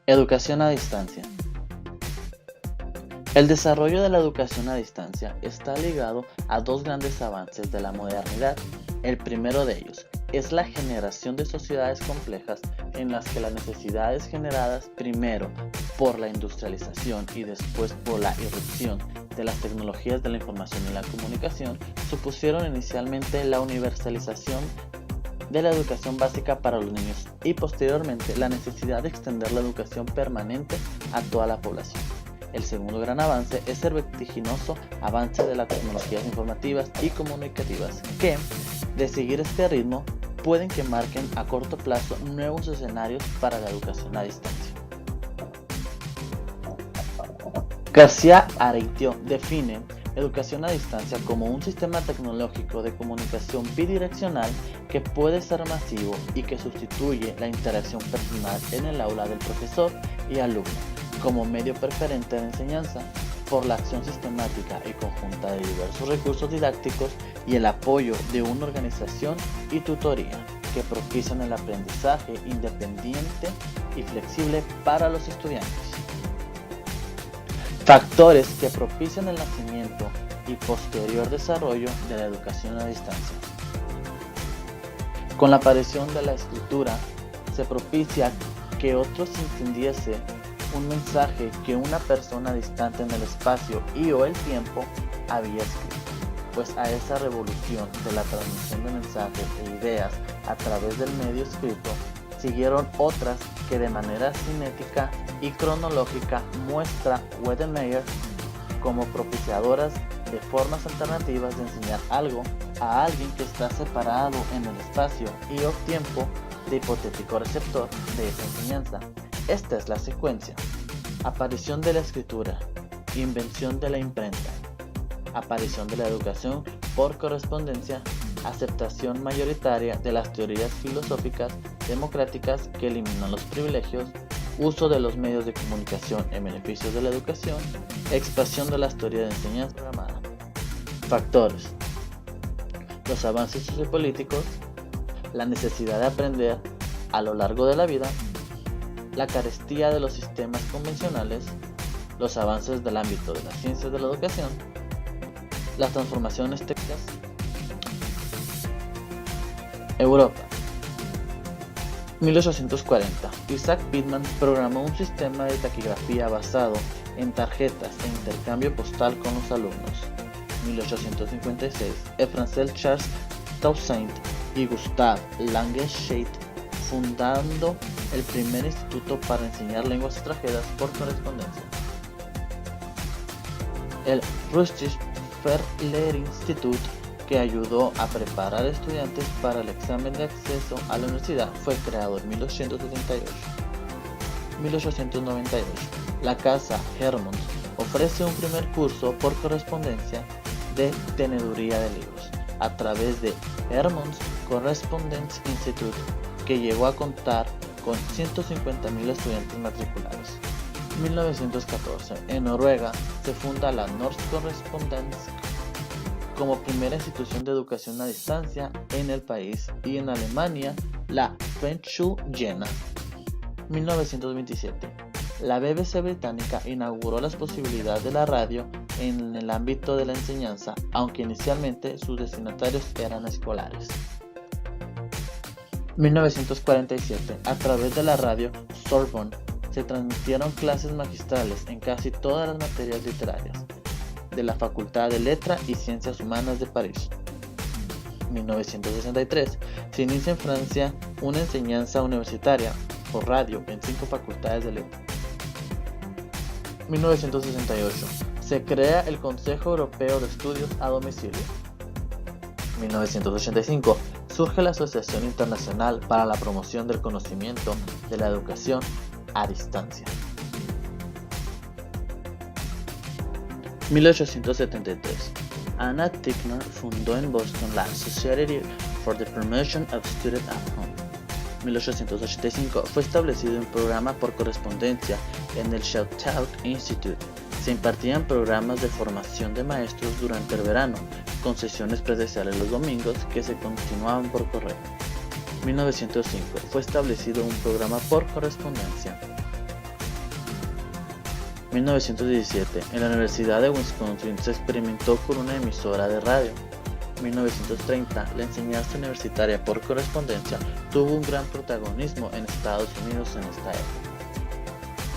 Educación a distancia. El desarrollo de la educación a distancia está ligado a dos grandes avances de la modernidad. El primero de ellos es la generación de sociedades complejas en las que las necesidades generadas primero por la industrialización y después por la irrupción de las tecnologías de la información y la comunicación supusieron inicialmente la universalización de la educación básica para los niños y posteriormente la necesidad de extender la educación permanente a toda la población. El segundo gran avance es el vertiginoso avance de las tecnologías informativas y comunicativas que, de seguir este ritmo, pueden que marquen a corto plazo nuevos escenarios para la educación a distancia. García Areitio define educación a distancia como un sistema tecnológico de comunicación bidireccional que puede ser masivo y que sustituye la interacción personal en el aula del profesor y alumno como medio preferente de enseñanza por la acción sistemática y conjunta de diversos recursos didácticos y el apoyo de una organización y tutoría que propician el aprendizaje independiente y flexible para los estudiantes. Factores que propician el nacimiento y posterior desarrollo de la educación a distancia. Con la aparición de la escritura, se propicia que otros entendiese un mensaje que una persona distante en el espacio y o el tiempo había escrito, pues a esa revolución de la transmisión de mensajes e ideas a través del medio escrito siguieron otras que de manera cinética y cronológica muestra Wedemeyer como propiciadoras de formas alternativas de enseñar algo a alguien que está separado en el espacio y o tiempo de hipotético receptor de esa enseñanza. Esta es la secuencia: aparición de la escritura, invención de la imprenta, aparición de la educación por correspondencia, aceptación mayoritaria de las teorías filosóficas democráticas que eliminan los privilegios, uso de los medios de comunicación en beneficio de la educación, expansión de las teorías de enseñanza programada. Factores: los avances sociopolíticos, la necesidad de aprender a lo largo de la vida, la carestía de los sistemas convencionales, los avances del ámbito de las ciencias de la educación, las transformaciones técnicas. Europa. 1840. Isaac Pitman programó un sistema de taquigrafía basado en tarjetas e intercambio postal con los alumnos. 1856. El francés Charles Toussaint y Gustave Langenscheidt fundando el primer instituto para enseñar lenguas extranjeras por correspondencia. El Russische Verlehrinstitut, que ayudó a preparar estudiantes para el examen de acceso a la universidad, fue creado en 1878. 1898. La Casa Hermons ofrece un primer curso por correspondencia de teneduría de libros a través de Hermons Correspondence Institute, que llegó a contar con 150.000 estudiantes matriculados. 1914. En Noruega se funda la Norsk Correspondence como primera institución de educación a distancia en el país, y en Alemania la Fremdschule Jena. 1927. La BBC británica inauguró las posibilidades de la radio en el ámbito de la enseñanza, aunque inicialmente sus destinatarios eran escolares. 1947. A través de la radio Sorbonne se transmitieron clases magistrales en casi todas las materias literarias de la Facultad de Letras y Ciencias Humanas de París. 1963. Se inicia en Francia una enseñanza universitaria por radio en 5 facultades de letras. 1968. Se crea el Consejo Europeo de Estudios a Domicilio. 1985. Surge la Asociación Internacional para la Promoción del Conocimiento de la Educación a Distancia. 1873. Anna Tickner fundó en Boston la Society for the Promotion of Students at Home. 1885. Fue establecido un programa por correspondencia en el Chautauqua Institute. Se impartían programas de formación de maestros durante el verano, con sesiones presenciales los domingos que se continuaban por correo. 1905. Fue establecido un programa por correspondencia. 1917. En la Universidad de Wisconsin se experimentó con una emisora de radio. 1930. La enseñanza universitaria por correspondencia tuvo un gran protagonismo en Estados Unidos en esta época.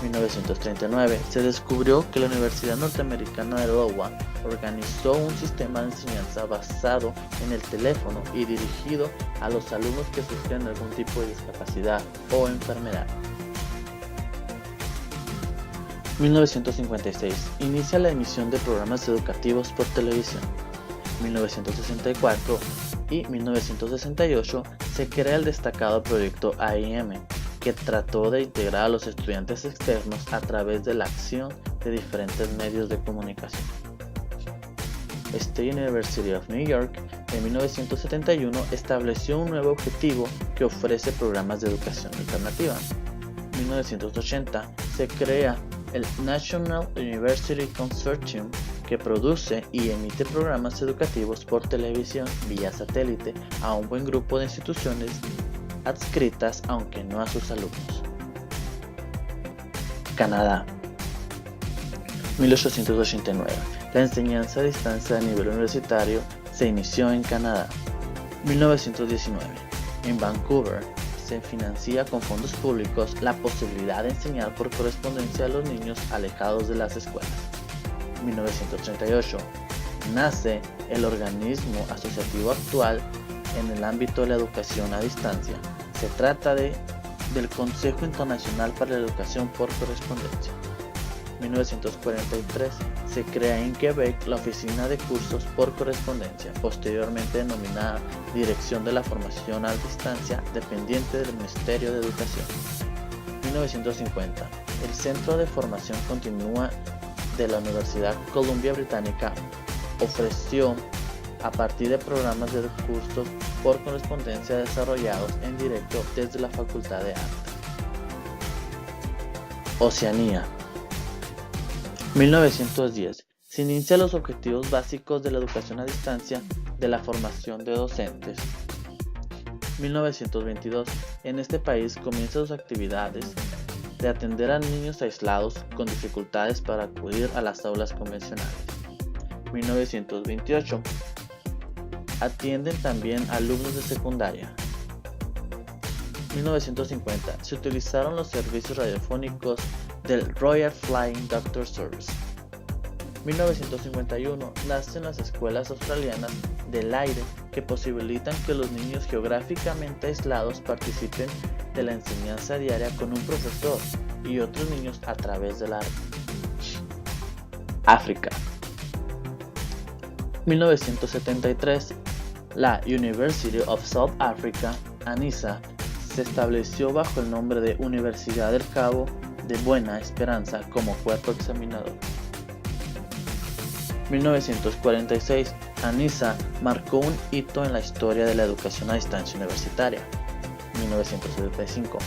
1939. Se descubrió que la Universidad Norteamericana de Iowa organizó un sistema de enseñanza basado en el teléfono y dirigido a los alumnos que sufrían algún tipo de discapacidad o enfermedad. 1956. Inicia la emisión de programas educativos por televisión. 1964 y 1968 se crea el destacado proyecto AIM, que trató de integrar a los estudiantes externos a través de la acción de diferentes medios de comunicación. State University of New York en 1971 estableció un nuevo objetivo que ofrece programas de educación alternativa. En 1980 se crea el National University Consortium, que produce y emite programas educativos por televisión vía satélite a un buen grupo de instituciones adscritas, aunque no a sus alumnos. Canadá. 1889. La enseñanza a distancia a nivel universitario se inició en Canadá. 1919. En Vancouver se financia con fondos públicos la posibilidad de enseñar por correspondencia a los niños alejados de las escuelas. 1938. Nace el organismo asociativo actual en el ámbito de la educación a distancia. Se trata del Consejo Internacional para la Educación por Correspondencia. 1943. Se crea en Quebec la Oficina de Cursos por Correspondencia, posteriormente denominada Dirección de la Formación a Distancia, dependiente del Ministerio de Educación. 1950. El Centro de Formación Continua de la Universidad Columbia Británica ofreció, a partir de programas de cursos por correspondencia desarrollados en directo desde la Facultad de Arte. Oceanía. 1910. Se inician los objetivos básicos de la educación a distancia de la formación de docentes. 1922. En este país comienzan sus actividades de atender a niños aislados con dificultades para acudir a las aulas convencionales. 1928. Atienden también alumnos de secundaria. 1950. Se utilizaron los servicios radiofónicos del Royal Flying Doctor Service. 1951. Nacen las escuelas australianas del aire, que posibilitan que los niños geográficamente aislados participen de la enseñanza diaria con un profesor y otros niños a través del arte. África. 1973. La University of South Africa, ANISA, se estableció bajo el nombre de Universidad del Cabo de Buena Esperanza como cuerpo examinador. 1946. ANISA marcó un hito en la historia de la educación a distancia universitaria. 1975.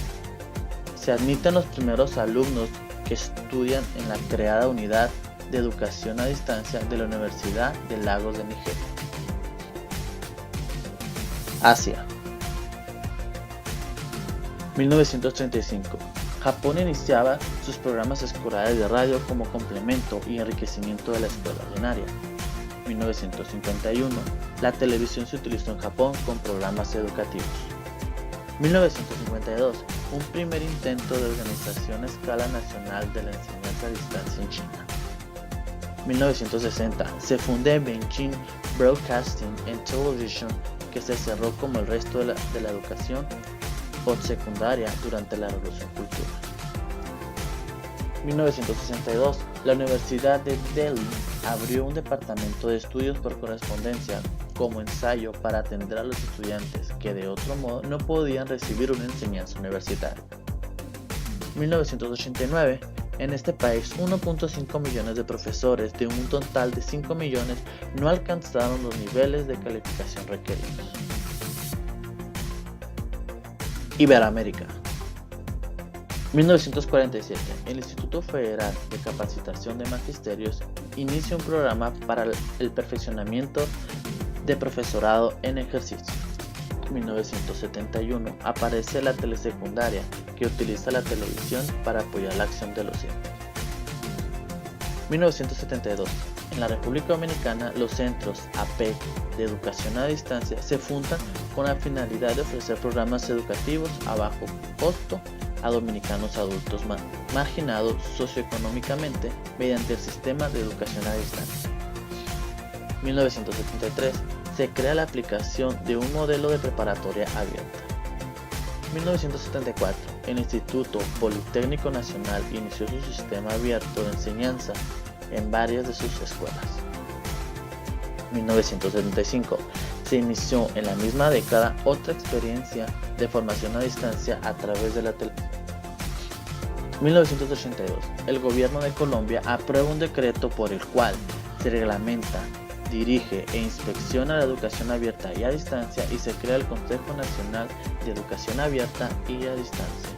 Se admiten los primeros alumnos que estudian en la creada Unidad de Educación a Distancia de la Universidad de Lagos de Nigeria. Asia. 1935. Japón iniciaba sus programas escolares de radio como complemento y enriquecimiento de la escuela ordinaria. 1951. La televisión se utilizó en Japón con programas educativos. 1952. Un primer intento de organización a escala nacional de la enseñanza a distancia en China. 1960. Se funda en Beijing Broadcasting and Television, que se cerró como el resto de la educación postsecundaria durante la Revolución Cultural. 1962. La Universidad de Delhi abrió un departamento de estudios por correspondencia como ensayo para atender a los estudiantes que de otro modo no podían recibir una enseñanza universitaria. 1989. En este país, 1.5 millones de profesores de un total de 5 millones no alcanzaron los niveles de calificación requeridos. Iberoamérica. 1947. El Instituto Federal de Capacitación de Magisterios inicia un programa para el perfeccionamiento de profesorado en ejercicio. 1971. Aparece la telesecundaria, que utiliza la televisión para apoyar la acción de los ciegos. 1972. En la República Dominicana, los centros AP de educación a distancia se fundan con la finalidad de ofrecer programas educativos a bajo costo a dominicanos adultos marginados socioeconómicamente mediante el sistema de educación a distancia. 1973. Se crea la aplicación de un modelo de preparatoria abierta. 1974. El Instituto Politécnico Nacional inició su sistema abierto de enseñanza en varias de sus escuelas. 1975. Se inició en la misma década otra experiencia de formación a distancia a través de la televisión. 1982. El gobierno de Colombia aprueba un decreto por el cual se reglamenta, dirige e inspecciona la educación abierta y a distancia y se crea el Consejo Nacional de Educación Abierta y a Distancia.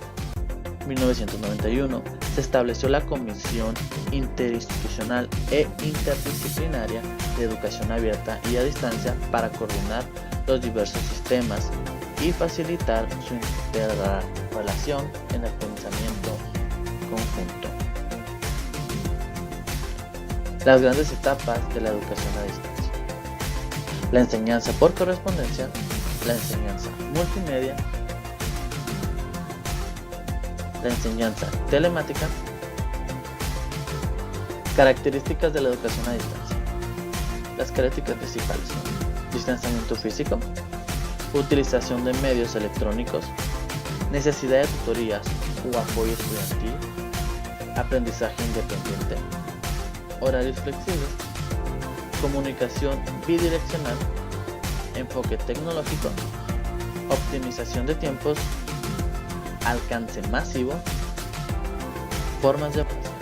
1991. Se estableció la Comisión Interinstitucional e Interdisciplinaria de Educación Abierta y a Distancia para coordinar los diversos sistemas y facilitar su interrelación en el pensamiento conjunto. Las grandes etapas de la educación a distancia: la enseñanza por correspondencia, la enseñanza multimedia, la enseñanza telemática. Características de la educación a distancia. Las características principales son distanciamiento físico, utilización de medios electrónicos, necesidad de tutorías o apoyo estudiantil, aprendizaje independiente, horarios flexibles, comunicación bidireccional, enfoque tecnológico, optimización de tiempos, alcance masivo, formas de aprendizaje.